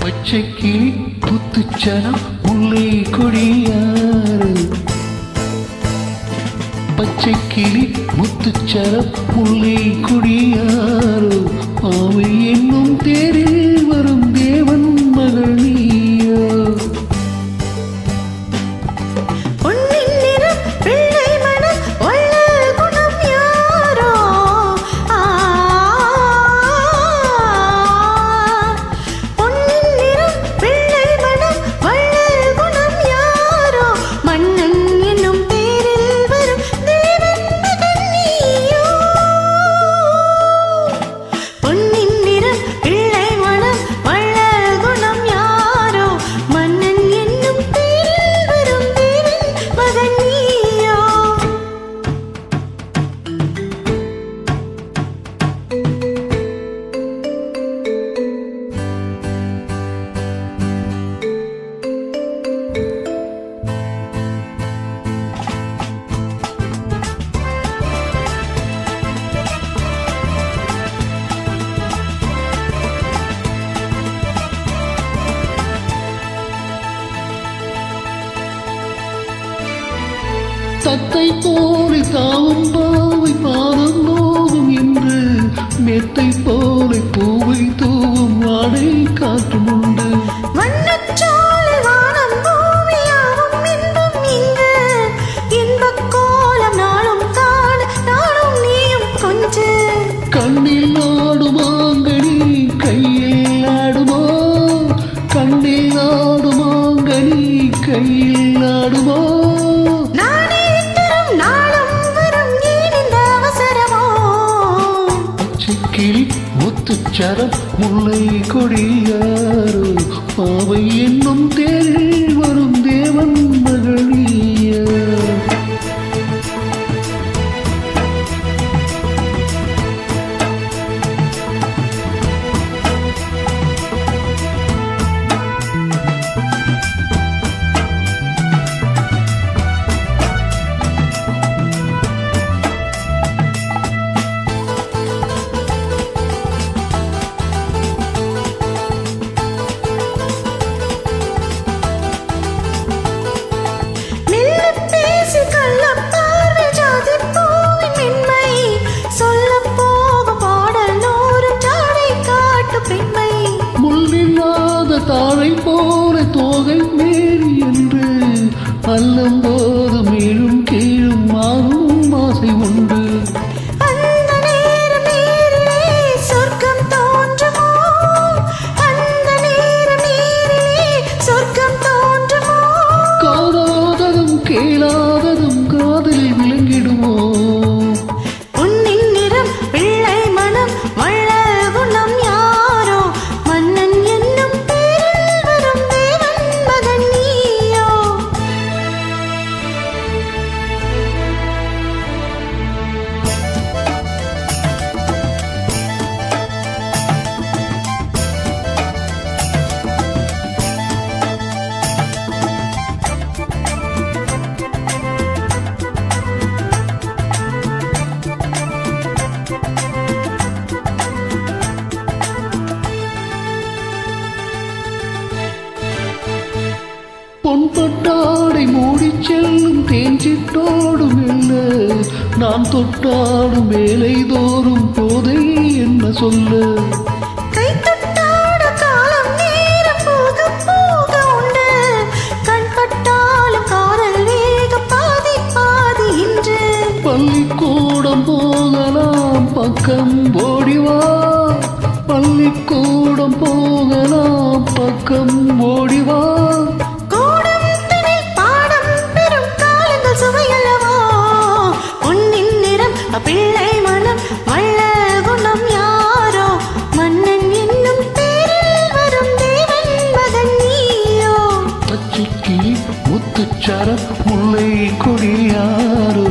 பச்சைக்கிளி புத்துச்சரம் முல்லை கொடியாறு பச்சைக்கிளி முத்துச்சரம் முல்லை கொடியாறு பாவை என்னும் தேரில் வரும் தேவன் மகள் நீயோ தத்தை போலை தாவும் பாவை பாதம் நோகும் என்று மெத்தை போலை பூவை தூவும் வாடை காற்றும் உண்டு கண்ணில் ஆடுமாங்கனி கையில் ஆடுமோ கண்ணில் ஆடுமாங்கனி கையில் ஆடுமோ கிளி முத்துச்சரம் முல்லை கொடியாறு பாவை என்னும் தேரில் வரும் தேவன் மகளிய தாழை போல தோகை மேறி என்று அல்லும் போது மேலும் கீழும் மாறும் ஆசை உண்டு காணாததும் கேளாததும் காதலில் விளங்கிடுமோ பொன் தொட்டாடை மூடி செல்லும் தேஞ்சிட்டோடும் மெல்ல நான் தொட்டாடும் வேலை தோறும் போதை என்ன சொல்ல பள்ளிக்கூடம் போகலாம் பக்கம் ஓடிவா பள்ளிக்கூடம் போகலாம் பக்கம் ஓடிவா பிள்ளை மனம் வள்ள குணம் யாரோ மன்னன் என்னும் பேரில் வரும் தேவன் மகன் நீயோ பச்சைக்கிளி முத்துச்சரம் முல்லை கொடியாறு